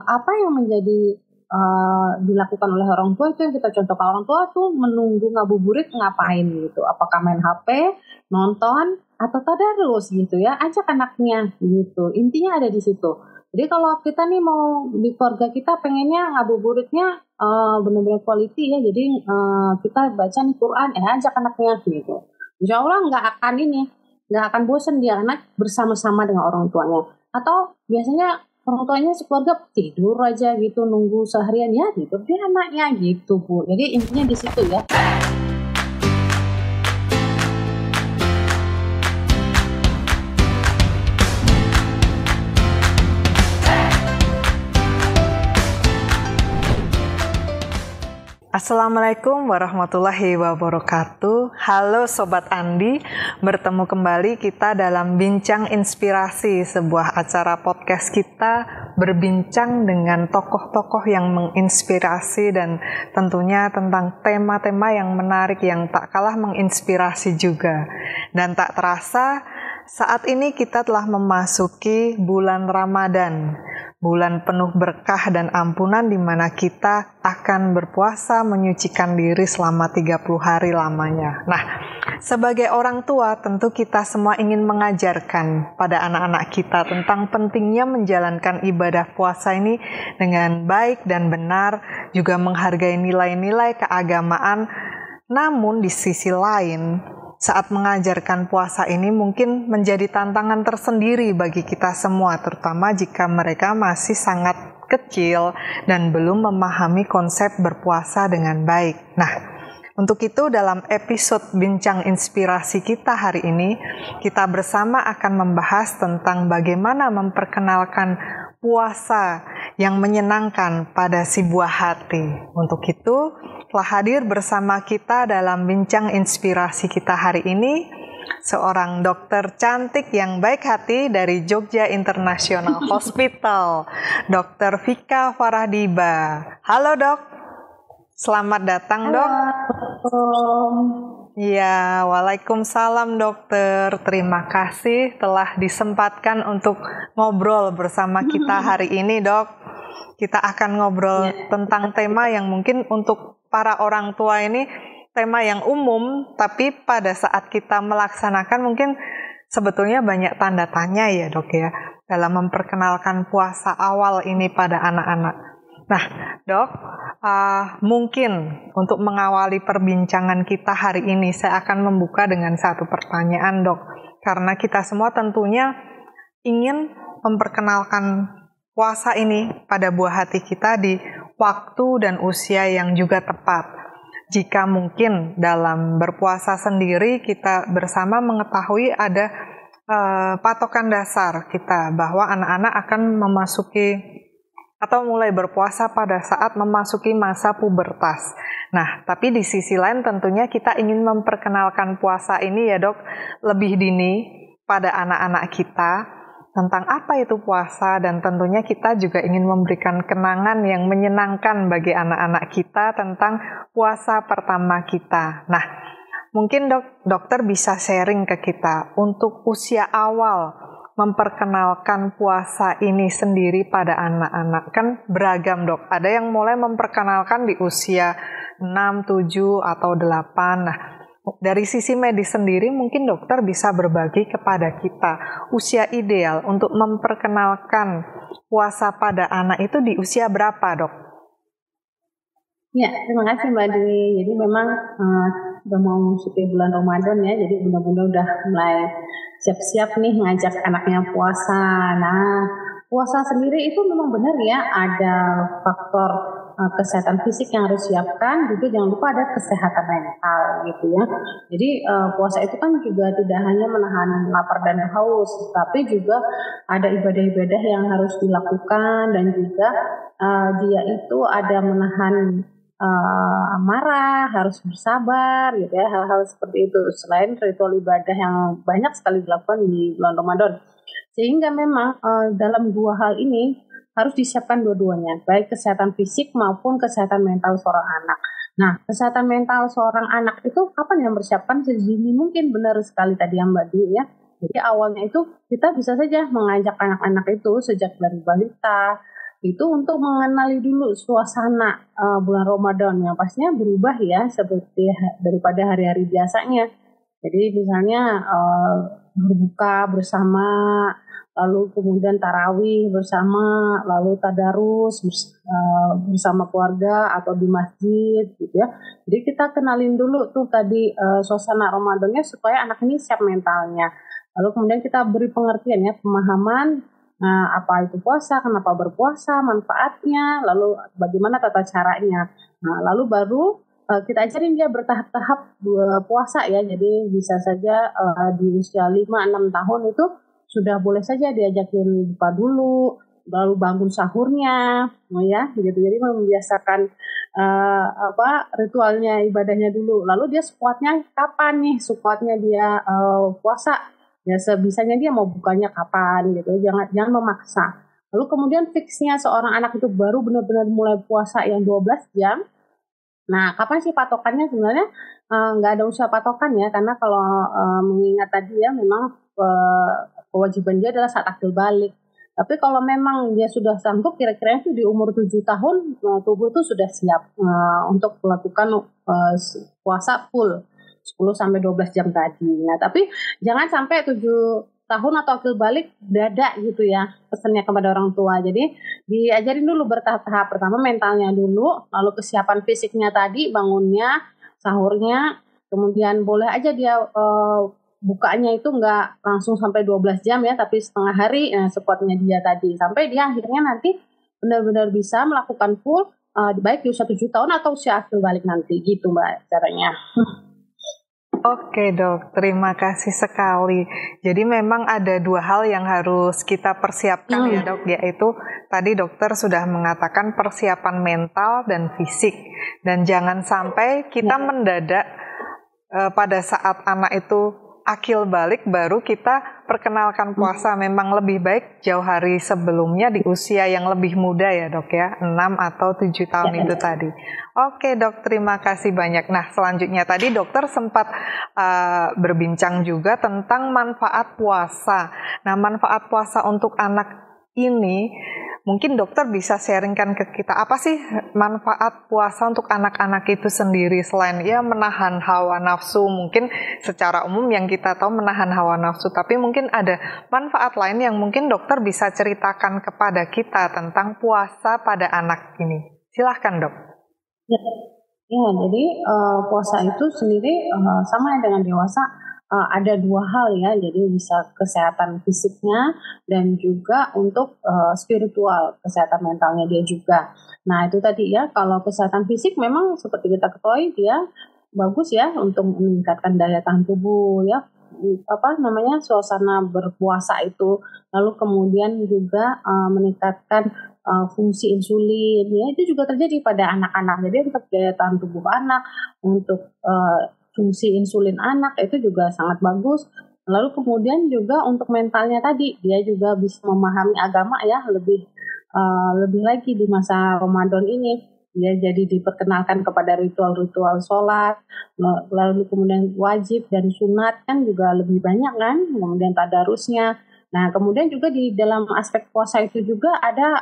apa yang menjadi dilakukan oleh orang tua itu yang kita contohkan. Orang tua tuh menunggu ngabuburit ngapain gitu, apakah main HP, nonton, atau tadarus gitu ya, ajak anaknya gitu, intinya ada di situ. Jadi kalau kita nih mau di keluarga kita pengennya ngabuburitnya benar-benar quality ya, jadi kita baca nih Quran, ajak anaknya gitu. Insya Allah nggak akan bosan dia anak bersama-sama dengan orang tuanya. Atau biasanya orang tuanya sekeluarga tidur aja gitu, nunggu seharian ya tidur dia anaknya gitu Bu. Jadi intinya di situ ya. Assalamualaikum warahmatullahi wabarakatuh. Halo Sobat Andi, bertemu kembali kita dalam Bincang Inspirasi, sebuah acara podcast kita berbincang dengan tokoh-tokoh yang menginspirasi dan tentunya tentang tema-tema yang menarik yang tak kalah menginspirasi juga. Dan tak terasa saat ini kita telah memasuki bulan Ramadan, bulan penuh berkah dan ampunan di mana kita akan berpuasa menyucikan diri selama 30 hari lamanya. Nah, sebagai orang tua tentu kita semua ingin mengajarkan pada anak-anak kita tentang pentingnya menjalankan ibadah puasa ini dengan baik dan benar, juga menghargai nilai-nilai keagamaan. Namun di sisi lain, saat mengajarkan puasa ini mungkin menjadi tantangan tersendiri bagi kita semua, terutama jika mereka masih sangat kecil dan belum memahami konsep berpuasa dengan baik. Nah, untuk itu dalam episode Bincang Inspirasi kita hari ini, kita bersama akan membahas tentang bagaimana memperkenalkan puasa yang menyenangkan pada si buah hati. Untuk itu, telah hadir bersama kita dalam Bincang Inspirasi kita hari ini seorang dokter cantik yang baik hati dari Jogja International Hospital, Dr. Vika Farahdiba. Halo Dok, selamat datang Dok. Ya, waalaikumsalam dokter. Terima kasih telah disempatkan untuk ngobrol bersama kita hari ini Dok. Kita akan ngobrol tentang tema yang mungkin untuk para orang tua ini tema yang umum, tapi pada saat kita melaksanakan mungkin sebetulnya banyak tanda tanya ya Dok ya, dalam memperkenalkan puasa awal ini pada anak-anak. Nah Dok, mungkin untuk mengawali perbincangan kita hari ini, saya akan membuka dengan satu pertanyaan Dok, karena kita semua tentunya ingin memperkenalkan puasa ini pada buah hati kita di waktu dan usia yang juga tepat. Jika mungkin dalam berpuasa sendiri kita bersama mengetahui ada patokan dasar kita bahwa anak-anak akan memasuki atau mulai berpuasa pada saat memasuki masa pubertas. Nah, tapi di sisi lain tentunya kita ingin memperkenalkan puasa ini ya Dok lebih dini pada anak-anak kita, tentang apa itu puasa, dan tentunya kita juga ingin memberikan kenangan yang menyenangkan bagi anak-anak kita tentang puasa pertama kita. Nah, mungkin dokter bisa sharing ke kita untuk usia awal memperkenalkan puasa ini sendiri pada anak-anak. Kan beragam Dok, ada yang mulai memperkenalkan di usia 6, 7, atau 8. Nah, dari sisi medis sendiri mungkin dokter bisa berbagi kepada kita usia ideal untuk memperkenalkan puasa pada anak itu di usia berapa Dok? Ya, terima kasih Mbak Dwi. Jadi memang sudah mau memasuki bulan Ramadan ya, jadi benar-benar udah mulai siap-siap nih ngajak anaknya puasa. Nah, puasa sendiri itu memang benar ya, ada faktor kesehatan fisik yang harus siapkan, juga jangan lupa ada kesehatan mental gitu ya. Jadi puasa itu kan juga tidak hanya menahan lapar dan haus, tapi juga ada ibadah-ibadah yang harus dilakukan, dan juga dia itu ada menahan amarah, harus bersabar gitu ya, hal-hal seperti itu. Selain ritual ibadah yang banyak sekali dilakukan di bulan Ramadan, sehingga memang dalam dua hal ini harus disiapkan dua-duanya, baik kesehatan fisik maupun kesehatan mental seorang anak. Nah, kesehatan mental seorang anak itu kapan yang bersiapkan? Sedini mungkin, benar sekali tadi yang Mbak Dwi ya. Jadi awalnya itu kita bisa saja mengajak anak-anak itu sejak dari balita, itu untuk mengenali dulu suasana bulan Ramadan yang pastinya berubah ya seperti daripada hari-hari biasanya. Jadi misalnya berbuka bersama, lalu kemudian tarawih bersama, lalu tadarus bersama keluarga atau di masjid gitu ya. Jadi kita kenalin dulu tuh tadi suasana Ramadannya supaya anak ini siap mentalnya. Lalu kemudian kita beri pengertian ya, pemahaman apa itu puasa, kenapa berpuasa, manfaatnya, lalu bagaimana tata caranya. Nah, lalu baru kita ajarin dia bertahap-tahap puasa ya. Jadi bisa saja di usia 5-6 tahun itu sudah boleh saja diajakin buka dulu, lalu bangun sahurnya, ya, begitu. Jadi membiasakan ritualnya, ibadahnya dulu. Lalu dia squatnya kapan nih? Squatnya dia puasa. Ya sebisanya dia mau bukanya kapan gitu. Jangan memaksa. Lalu kemudian fixnya seorang anak itu baru benar-benar mulai puasa yang 12 jam. Nah, kapan sih patokannya? Sebenarnya nggak ada usia patokan ya, karena kalau mengingat tadi ya memang kewajiban dia adalah saat akil balik. Tapi kalau memang dia sudah sanggup, kira-kira itu di umur 7 tahun, tubuh itu sudah siap untuk melakukan puasa full 10-12 jam tadi. Nah, tapi jangan sampai 7 tahun atau akil balik dadak gitu ya, pesannya kepada orang tua. Jadi diajarin dulu bertahap-tahap. Pertama mentalnya dulu, lalu kesiapan fisiknya tadi, bangunnya, sahurnya, kemudian boleh aja dia bukanya itu nggak langsung sampai 12 jam ya, tapi setengah hari squatnya dia tadi. Sampai dia akhirnya nanti benar-benar bisa melakukan full, baik di usia 7 tahun atau usia akil balik nanti. Gitu Mbak caranya. Oke dok, terima kasih sekali. Jadi memang ada dua hal yang harus kita persiapkan ya dok, yaitu tadi dokter sudah mengatakan persiapan mental dan fisik. Dan jangan sampai kita mendadak pada saat anak itu akil balik baru kita perkenalkan puasa. Memang lebih baik jauh hari sebelumnya di usia yang lebih muda ya dok ya, 6 atau 7 tahun itu tadi. Oke dok, terima kasih banyak. Nah selanjutnya tadi dokter sempat berbincang juga tentang manfaat puasa. Nah manfaat puasa untuk anak ini mungkin dokter bisa sharingkan ke kita, apa sih manfaat puasa untuk anak-anak itu sendiri selain ya menahan hawa nafsu. Mungkin secara umum yang kita tahu menahan hawa nafsu, tapi mungkin ada manfaat lain yang mungkin dokter bisa ceritakan kepada kita tentang puasa pada anak ini. Silahkan dok. Ya, jadi puasa itu sendiri sama dengan dewasa, ada dua hal ya, jadi bisa kesehatan fisiknya dan juga untuk spiritual, kesehatan mentalnya dia juga. Nah itu tadi ya, kalau kesehatan fisik memang seperti kita ketahui dia bagus ya untuk meningkatkan daya tahan tubuh ya, suasana berpuasa itu, lalu kemudian juga meningkatkan fungsi insulin ya, itu juga terjadi pada anak-anak. Jadi untuk daya tahan tubuh anak, untuk fungsi insulin anak itu juga sangat bagus. Lalu kemudian juga untuk mentalnya tadi, dia juga bisa memahami agama ya lebih lagi di masa Ramadan ini. Dia jadi diperkenalkan kepada ritual-ritual sholat, lalu kemudian wajib dan sunat kan juga lebih banyak kan, kemudian tadarusnya. Nah kemudian juga di dalam aspek puasa itu juga ada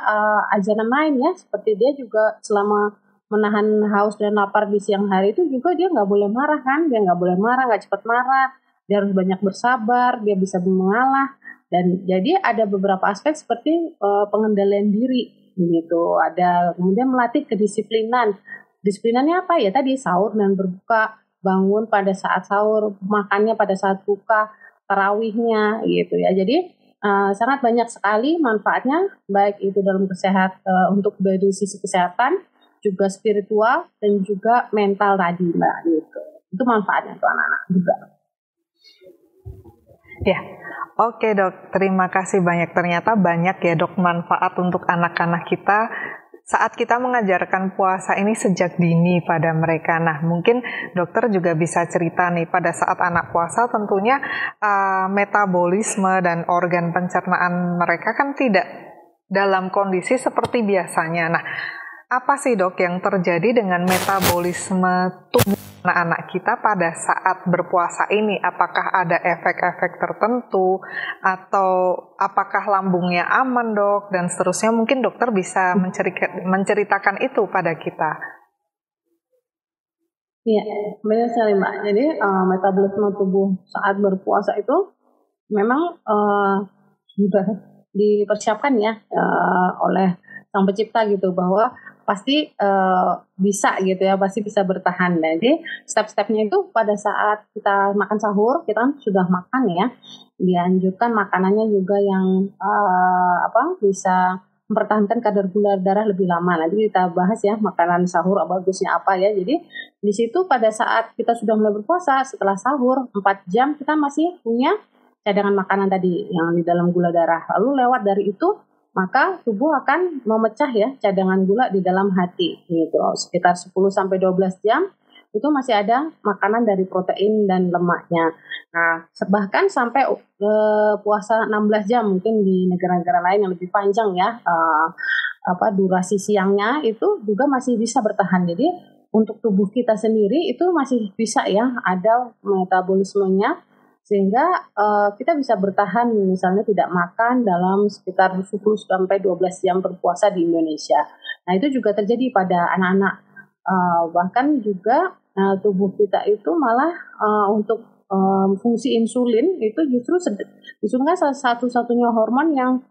ajaran lain ya, seperti dia juga selama menahan haus dan lapar di siang hari itu juga dia nggak boleh marah kan, dia nggak boleh marah, nggak cepat marah, dia harus banyak bersabar, dia bisa mengalah. Dan jadi ada beberapa aspek seperti pengendalian diri gitu, ada kemudian melatih kedisiplinan. Disiplinannya apa ya tadi, sahur dan berbuka, bangun pada saat sahur, makannya pada saat buka, tarawihnya gitu ya. Jadi sangat banyak sekali manfaatnya, baik itu dalam untuk dari sisi kesehatan, juga spiritual dan juga mental tadi Mbak gitu. Itu manfaatnya untuk anak-anak juga. Ya, oke dok, terima kasih banyak. Ternyata banyak ya dok manfaat untuk anak-anak kita saat kita mengajarkan puasa ini sejak dini pada mereka. Nah mungkin dokter juga bisa cerita nih, pada saat anak puasa tentunya metabolisme dan organ pencernaan mereka kan tidak dalam kondisi seperti biasanya. Nah apa sih dok yang terjadi dengan metabolisme tubuh anak-anak kita pada saat berpuasa ini? Apakah ada efek-efek tertentu atau apakah lambungnya aman, Dok? Dan seterusnya mungkin dokter bisa menceritakan itu pada kita. Iya, benar sekali Mbak. Jadi metabolisme tubuh saat berpuasa itu memang sudah dipersiapkan ya oleh Sang Pencipta gitu, bahwa pasti bisa gitu ya, pasti bisa bertahan. Jadi step-stepnya itu pada saat kita makan sahur, kita kan sudah makan ya, dianjurkan makanannya juga yang bisa mempertahankan kadar gula darah lebih lama. Nanti kita bahas ya makanan sahur bagusnya apa ya. Jadi di situ pada saat kita sudah mulai berpuasa, setelah sahur 4 jam kita masih punya cadangan makanan tadi yang di dalam gula darah. Lalu lewat dari itu maka tubuh akan memecah ya cadangan gula di dalam hati gitu. Sekitar 10 sampai 12 jam itu masih ada makanan dari protein dan lemaknya. Nah, bahkan sampai puasa 16 jam mungkin di negara-negara lain yang lebih panjang ya, durasi siangnya itu juga masih bisa bertahan. Jadi untuk tubuh kita sendiri itu masih bisa ya ada metabolismenya, sehingga kita bisa bertahan misalnya tidak makan dalam sekitar 10 sampai 12 jam berpuasa di Indonesia. Nah, itu juga terjadi pada anak-anak. Bahkan juga tubuh kita itu malah untuk fungsi insulin itu justru kan salah satu-satunya hormon yang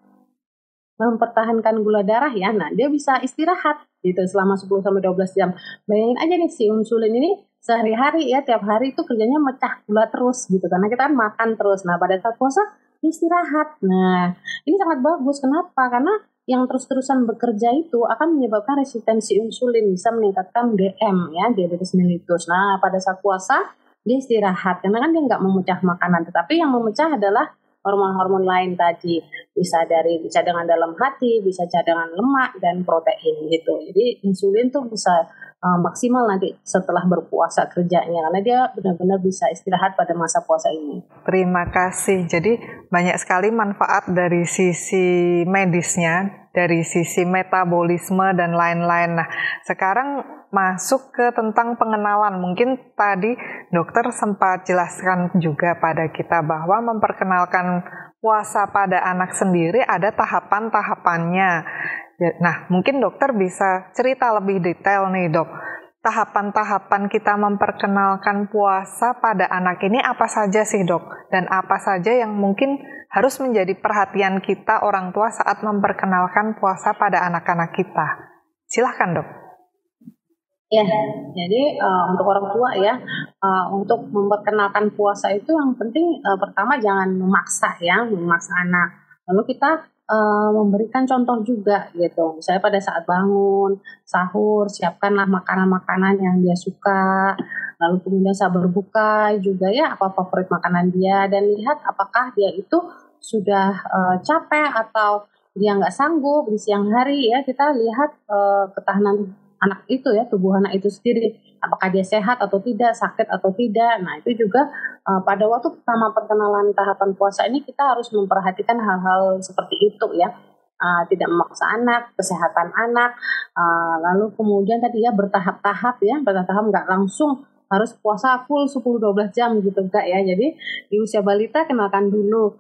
mempertahankan gula darah ya. Nah, dia bisa istirahat gitu selama 10 sampai 12 jam. Bayangin aja nih, si insulin ini sehari-hari ya, tiap hari itu kerjanya mecah gula terus gitu, karena kita kan makan terus. Nah, pada saat puasa istirahat. Nah, ini sangat bagus. Kenapa? Karena yang terus-terusan bekerja itu akan menyebabkan resistensi insulin, bisa meningkatkan DM ya, diabetes mellitus. Nah, pada saat puasa dia istirahat, karena kan dia nggak memecah makanan, tetapi yang memecah adalah hormon-hormon lain tadi, bisa dari cadangan dalam hati, bisa cadangan lemak dan protein gitu. Jadi insulin tuh bisa maksimal nanti setelah berpuasa kerjanya, karena dia benar-benar bisa istirahat pada masa puasa ini. Terima kasih. Jadi banyak sekali manfaat dari sisi medisnya, dari sisi metabolisme dan lain-lain. Nah, sekarang masuk ke tentang pengenalan. Mungkin tadi dokter sempat jelaskan juga pada kita bahwa memperkenalkan puasa pada anak sendiri ada tahapan-tahapannya. Nah, mungkin dokter bisa cerita lebih detail nih, Dok. Tahapan-tahapan kita memperkenalkan puasa pada anak ini apa saja sih, Dok? Dan apa saja yang mungkin harus menjadi perhatian kita orang tua saat memperkenalkan puasa pada anak-anak kita? Silahkan, Dok. Ya, jadi untuk orang tua ya, untuk memperkenalkan puasa itu yang penting pertama jangan memaksa anak. Lalu kita memberikan contoh juga gitu. Misalnya pada saat bangun, sahur, siapkanlah makanan-makanan yang dia suka. Lalu kemudian saat berbuka juga ya apa favorit makanan dia, dan lihat apakah dia itu sudah capek atau dia nggak sanggup di siang hari ya. Kita lihat ketahanan anak itu ya, tubuh anak itu sendiri, apakah dia sehat atau tidak, sakit atau tidak. Nah, itu juga pada waktu pertama perkenalan tahapan puasa ini kita harus memperhatikan hal-hal seperti itu ya. Tidak memaksa anak, kesehatan anak, lalu kemudian tadi ya bertahap-tahap ya, nggak langsung harus puasa full 10-12 jam gitu enggak ya. Jadi di usia balita kenalkan dulu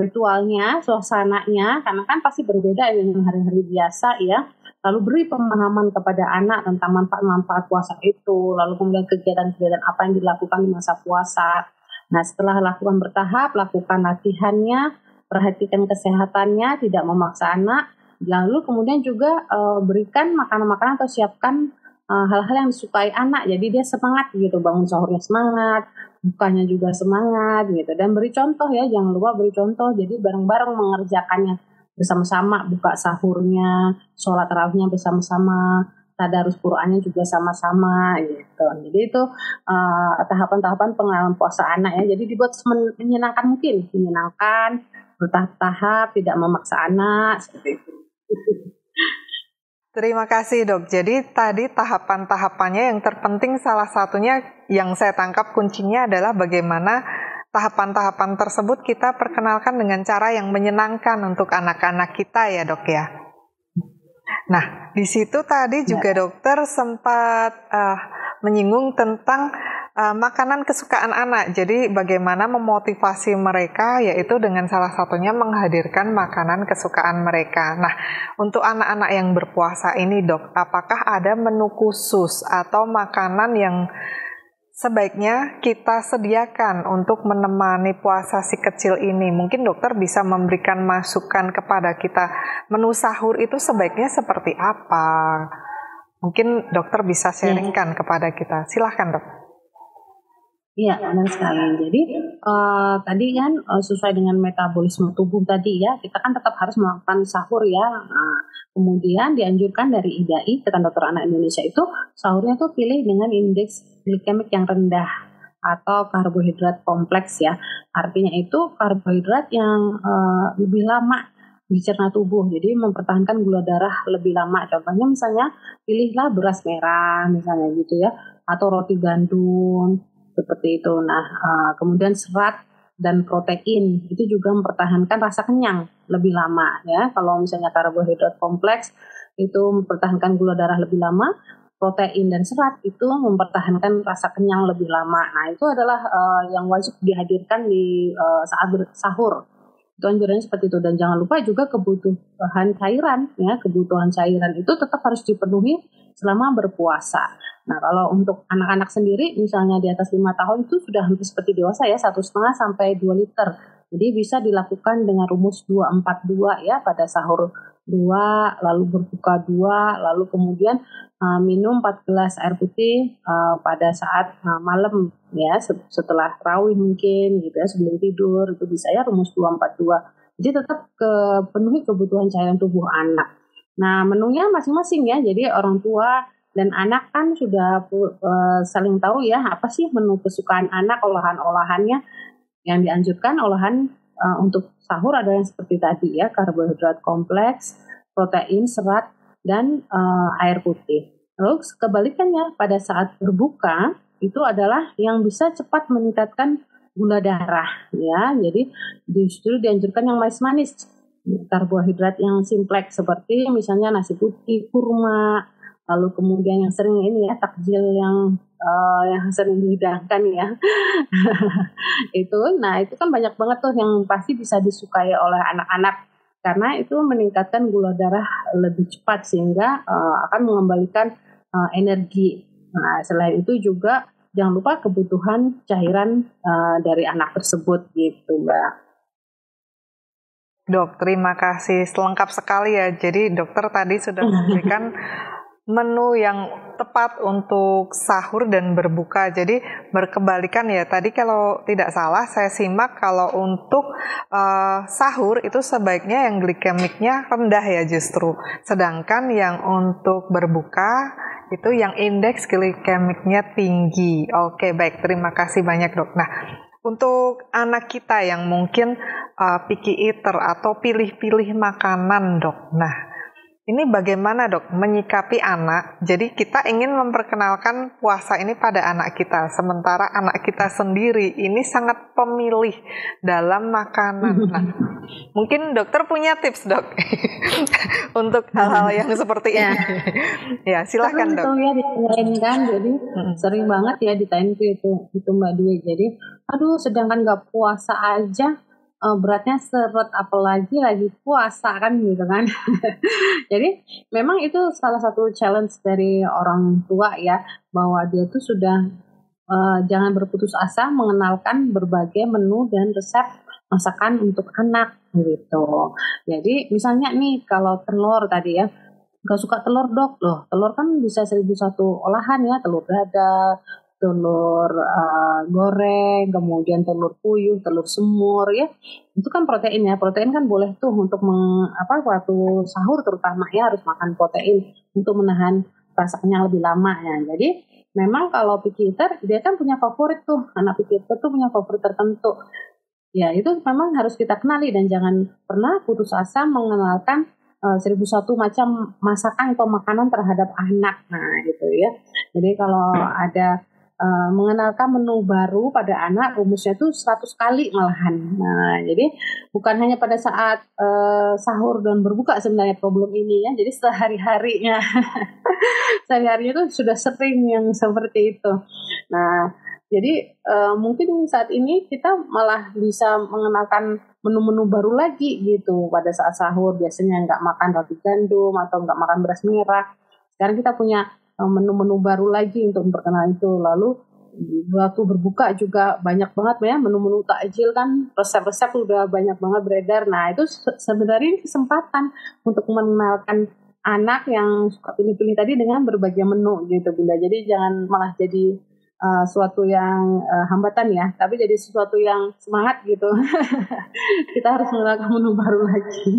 ritualnya, suasananya, karena kan pasti berbeda dengan hari-hari biasa ya. Lalu beri pemahaman kepada anak tentang manfaat-manfaat puasa itu, lalu kemudian kegiatan-kegiatan apa yang dilakukan di masa puasa. Nah, setelah lakukan bertahap, lakukan latihannya, perhatikan kesehatannya, tidak memaksa anak, lalu kemudian juga berikan makanan-makanan atau siapkan hal-hal yang disukai anak, jadi dia semangat gitu, bangun sahurnya semangat, bukanya juga semangat gitu, dan beri contoh ya, jangan lupa beri contoh, jadi bareng-bareng mengerjakannya bersama-sama, buka sahurnya, sholat tarawihnya bersama-sama, tadarus Qur'annya juga sama-sama gitu. Jadi itu tahapan-tahapan pengalaman puasa anak ya. Jadi dibuat menyenangkan mungkin, menyenangkan, bertahap-tahap, tidak memaksa anak seperti itu. Terima kasih, Dok. Jadi tadi tahapan-tahapannya yang terpenting salah satunya yang saya tangkap kuncinya adalah bagaimana tahapan-tahapan tersebut kita perkenalkan dengan cara yang menyenangkan untuk anak-anak kita ya, Dok ya. Nah, di situ tadi juga dokter sempat menyinggung tentang makanan kesukaan anak. Jadi bagaimana memotivasi mereka, yaitu dengan salah satunya menghadirkan makanan kesukaan mereka. Nah, untuk anak-anak yang berpuasa ini dok, apakah ada menu khusus atau makanan yang sebaiknya kita sediakan untuk menemani puasa si kecil ini? Mungkin dokter bisa memberikan masukan kepada kita, menu sahur itu sebaiknya seperti apa? Mungkin dokter bisa sharingkan kepada kita. Silahkan dok. Iya, benar sekali. Jadi tadi kan sesuai dengan metabolisme tubuh tadi ya, kita kan tetap harus melakukan sahur ya. Kemudian dianjurkan dari IDAI, Ikatan Dokter Anak Indonesia itu sahurnya tuh pilih dengan indeks glikemik yang rendah atau karbohidrat kompleks ya. Artinya itu karbohidrat yang lebih lama dicerna tubuh, jadi mempertahankan gula darah lebih lama. Contohnya misalnya pilihlah beras merah misalnya gitu ya, atau roti gandum seperti itu. Nah, kemudian serat dan protein itu juga mempertahankan rasa kenyang lebih lama ya. Kalau misalnya karbohidrat kompleks itu mempertahankan gula darah lebih lama, protein dan serat itu mempertahankan rasa kenyang lebih lama. Nah, itu adalah yang wajib dihadirkan di saat sahur. Itu anjurannya seperti itu. Dan jangan lupa juga kebutuhan cairan ya, kebutuhan cairan itu tetap harus dipenuhi selama berpuasa. Nah, kalau untuk anak-anak sendiri misalnya di atas 5 tahun itu sudah hampir seperti dewasa ya, 1,5 sampai 2 liter. Jadi bisa dilakukan dengan rumus 2-4-2 ya, pada sahur 2, lalu berbuka 2, lalu kemudian minum 4 gelas air putih pada saat malam ya, setelah tarawih mungkin gitu ya, sebelum tidur. Itu bisa ya rumus 2-4-2. Jadi tetap penuhi kebutuhan cairan tubuh anak. Nah, menunya masing-masing ya. Jadi orang tua dan anak kan sudah saling tahu ya, apa sih menu kesukaan anak, olahan-olahannya. Yang dianjurkan olahan untuk sahur ada yang seperti tadi ya, karbohidrat kompleks, protein, serat, dan air putih. Lalu kebalikannya pada saat berbuka itu adalah yang bisa cepat meningkatkan gula darah ya. Jadi justru dianjurkan yang manis-manis, karbohidrat yang simpleks seperti misalnya nasi putih, kurma, lalu kemudian yang sering ini ya, takjil yang sering dihidangkan ya. Nah itu kan banyak banget tuh yang pasti bisa disukai oleh anak-anak karena itu meningkatkan gula darah lebih cepat sehingga akan mengembalikan energi. Nah, selain itu juga jangan lupa kebutuhan cairan dari anak tersebut gitu, Mbak. Dok, terima kasih. Lengkap sekali ya. Jadi dokter tadi sudah memberikan menu yang tepat untuk sahur dan berbuka. Jadi berkebalikan ya. Tadi kalau tidak salah saya simak kalau untuk sahur itu sebaiknya yang glikemiknya rendah ya justru. Sedangkan yang untuk berbuka itu yang indeks glikemiknya tinggi. Oke, baik. Terima kasih banyak dok. Nah, untuk anak kita yang mungkin picky eater atau pilih-pilih makanan dok. Nah, ini bagaimana dok menyikapi anak? Jadi kita ingin memperkenalkan puasa ini pada anak kita, sementara anak kita sendiri ini sangat pemilih dalam makanan. Nah, mungkin dokter punya tips dok untuk hal-hal yang seperti ini. Ya, silakan dok. Ya ditanyain kan, jadi sering banget ya ditanyain itu Mbak Dwi. Jadi, aduh sedangkan nggak puasa aja. Beratnya seret, apalagi lagi puasa kan gitu kan. Jadi memang itu salah satu challenge dari orang tua ya, bahwa dia tuh sudah jangan berputus asa mengenalkan berbagai menu dan resep masakan untuk anak gitu. Jadi misalnya nih kalau telur tadi ya, gak suka telur dok, loh telur kan bisa 1001 olahan ya, telur dadar, telur goreng, kemudian telur puyuh, telur semur ya. Itu kan protein ya. Protein kan boleh tuh untuk waktu sahur terutama ya harus makan protein untuk menahan rasa kenyang lebih lama ya. Jadi memang kalau picky eater dia kan punya favorit tuh. Anak picky eater tuh punya favorit tertentu. Ya itu memang harus kita kenali dan jangan pernah putus asa mengenalkan 1001 macam masakan atau makanan terhadap anak. Nah gitu ya. Jadi kalau ada mengenalkan menu baru pada anak, rumusnya itu 100 kali malahan. Nah, jadi bukan hanya pada saat sahur dan berbuka sebenarnya problem ini ya. Jadi sehari-harinya, sehari-harinya itu sudah sering yang seperti itu. Nah, jadi mungkin saat ini kita malah bisa mengenalkan menu-menu baru lagi gitu pada saat sahur. Biasanya nggak makan roti gandum atau nggak makan beras merah. Sekarang kita punya menu-menu baru lagi untuk memperkenalkan itu. Lalu waktu berbuka juga banyak banget ya menu-menu takjil, kan resep-resep udah banyak banget beredar. Nah itu sebenarnya kesempatan untuk mengenalkan anak yang suka pilih-pilih tadi dengan berbagai menu gitu Bunda. Jadi jangan malah jadi suatu yang hambatan ya, tapi jadi sesuatu yang semangat gitu. Kita harus mengenalkan menu baru lagi.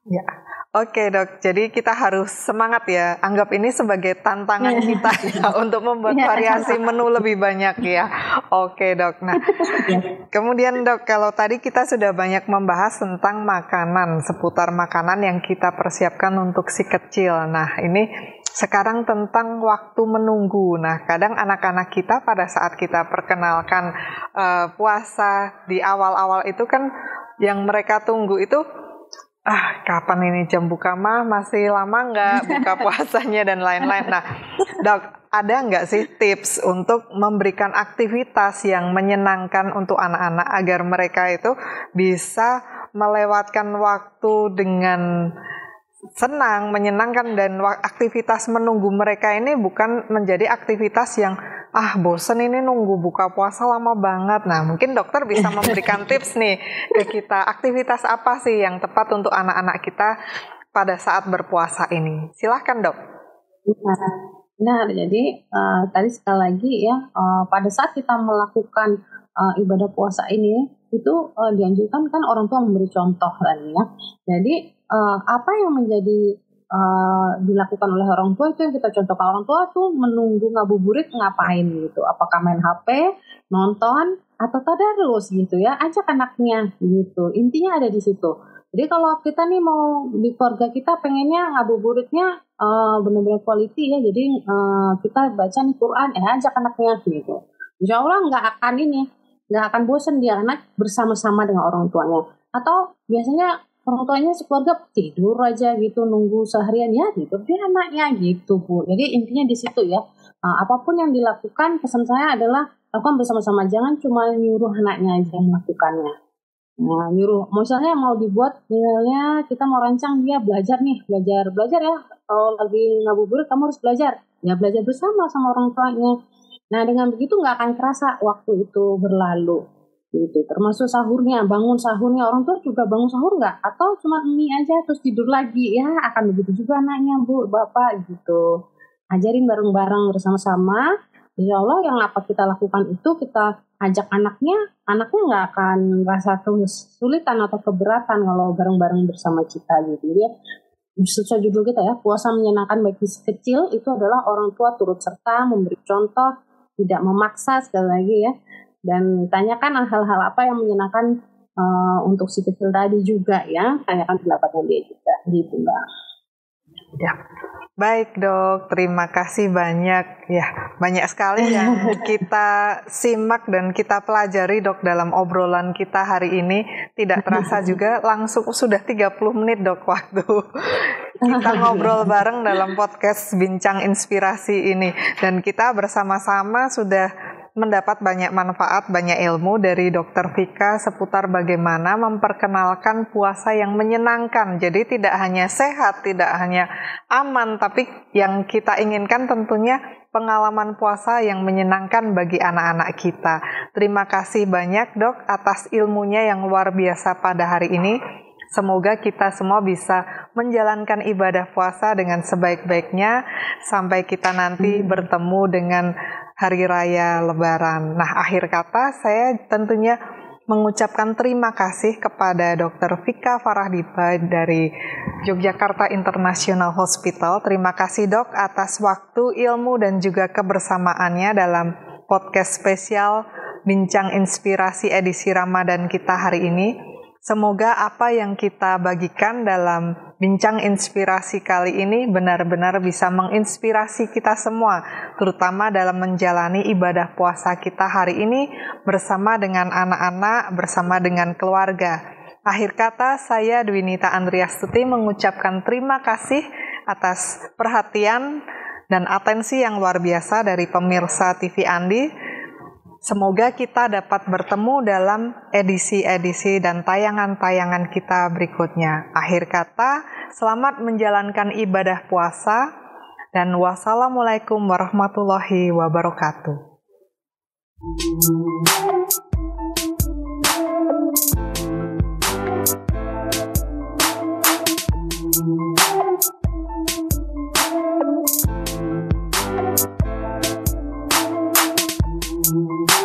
Ya, oke Dok. Jadi kita harus semangat ya. Anggap ini sebagai tantangan kita ya untuk membuat variasi menu lebih banyak ya. Oke Dok. Nah, kemudian Dok, kalau tadi kita sudah banyak membahas tentang makanan, seputar makanan yang kita persiapkan untuk si kecil. Nah, ini sekarang tentang waktu menunggu. Nah, kadang anak-anak kita pada saat kita perkenalkan puasa di awal-awal itu kan yang mereka tunggu itu kapan ini jam buka mah, masih lama nggak buka puasanya dan lain-lain. Nah, Dok, ada nggak sih tips untuk memberikan aktivitas yang menyenangkan untuk anak-anak agar mereka itu bisa melewatkan waktu dengan senang, menyenangkan, dan aktivitas menunggu mereka ini bukan menjadi aktivitas yang bosen ini nunggu buka puasa lama banget. Nah, mungkin dokter bisa memberikan tips nih ke kita, aktivitas apa sih yang tepat untuk anak-anak kita pada saat berpuasa ini. Silahkan Dok. Nah, jadi tadi sekali lagi ya, pada saat kita melakukan ibadah puasa ini, itu dianjurkan kan orang tua memberi contoh kan ya. Jadi apa yang menjadi dilakukan oleh orang tua itu yang kita contohkan. Orang tua tuh menunggu ngabuburit ngapain gitu, apakah main HP, nonton, atau tadarus gitu ya, ajak anaknya gitu, intinya ada di situ. Jadi kalau kita nih mau di keluarga kita pengennya ngabuburitnya benar-benar quality ya, jadi kita baca nih Quran, ajak anaknya gitu. Insya Allah nggak akan bosan dia anak bersama-sama dengan orang tuanya. Atau biasanya orang tuanya sekeluarga tidur aja gitu, nunggu seharian ya tidur dia anaknya gitu Bu. Jadi intinya di situ ya. Apapun yang dilakukan, pesan saya adalah lakukan bersama-sama, jangan cuma nyuruh anaknya aja yang melakukannya. Nah, nyuruh, misalnya mau dibuat, misalnya kita mau rancang dia belajar ya. Kalau lagi ngabuburit kamu harus belajar, ya belajar bersama sama orang tuanya. Nah dengan begitu nggak akan kerasa waktu itu berlalu. Gitu. Termasuk sahurnya, bangun sahurnya, orang tua juga bangun sahur nggak? Atau cuma mie aja terus tidur lagi? Ya akan begitu juga anaknya Bu, Bapak gitu. Ajarin bareng-bareng bersama-sama. Insya Allah yang apa kita lakukan itu kita ajak anaknya nggak akan merasa kesulitan atau keberatan kalau bareng-bareng bersama kita gitu ya. Sesuai judul kita ya, puasa menyenangkan bagi si kecil, itu adalah orang tua turut serta, memberi contoh, tidak memaksa sekali lagi ya. Dan tanyakan hal-hal apa yang menyenangkan untuk si kecil tadi juga ya, tanyakan pendapatnya dia juga gitu Mbak. Ya, baik Dok, terima kasih banyak ya, banyak sekali yang kita simak dan kita pelajari Dok dalam obrolan kita hari ini. Tidak terasa juga langsung sudah 30 menit Dok waktu kita ngobrol bareng dalam podcast Bincang Inspirasi ini, dan kita bersama-sama sudah mendapat banyak manfaat, banyak ilmu dari Dr. Vika seputar bagaimana memperkenalkan puasa yang menyenangkan. Jadi tidak hanya sehat, tidak hanya aman, tapi yang kita inginkan tentunya pengalaman puasa yang menyenangkan bagi anak-anak kita. Terima kasih banyak Dok atas ilmunya yang luar biasa pada hari ini. Semoga kita semua bisa menjalankan ibadah puasa dengan sebaik-baiknya sampai kita nanti bertemu dengan Hari Raya Lebaran. Nah, akhir kata saya tentunya mengucapkan terima kasih kepada Dr. Vika Farahdipa dari Yogyakarta International Hospital. Terima kasih Dok atas waktu, ilmu, dan juga kebersamaannya dalam podcast spesial Bincang Inspirasi edisi Ramadan kita hari ini. Semoga apa yang kita bagikan dalam bincang inspirasi kali ini benar-benar bisa menginspirasi kita semua, terutama dalam menjalani ibadah puasa kita hari ini bersama dengan anak-anak, bersama dengan keluarga. Akhir kata, saya Dwinita Andriastuti mengucapkan terima kasih atas perhatian dan atensi yang luar biasa dari pemirsa TV Andi. Semoga kita dapat bertemu dalam edisi-edisi dan tayangan-tayangan kita berikutnya. Akhir kata, selamat menjalankan ibadah puasa dan wassalamualaikum warahmatullahi wabarakatuh. Thank you.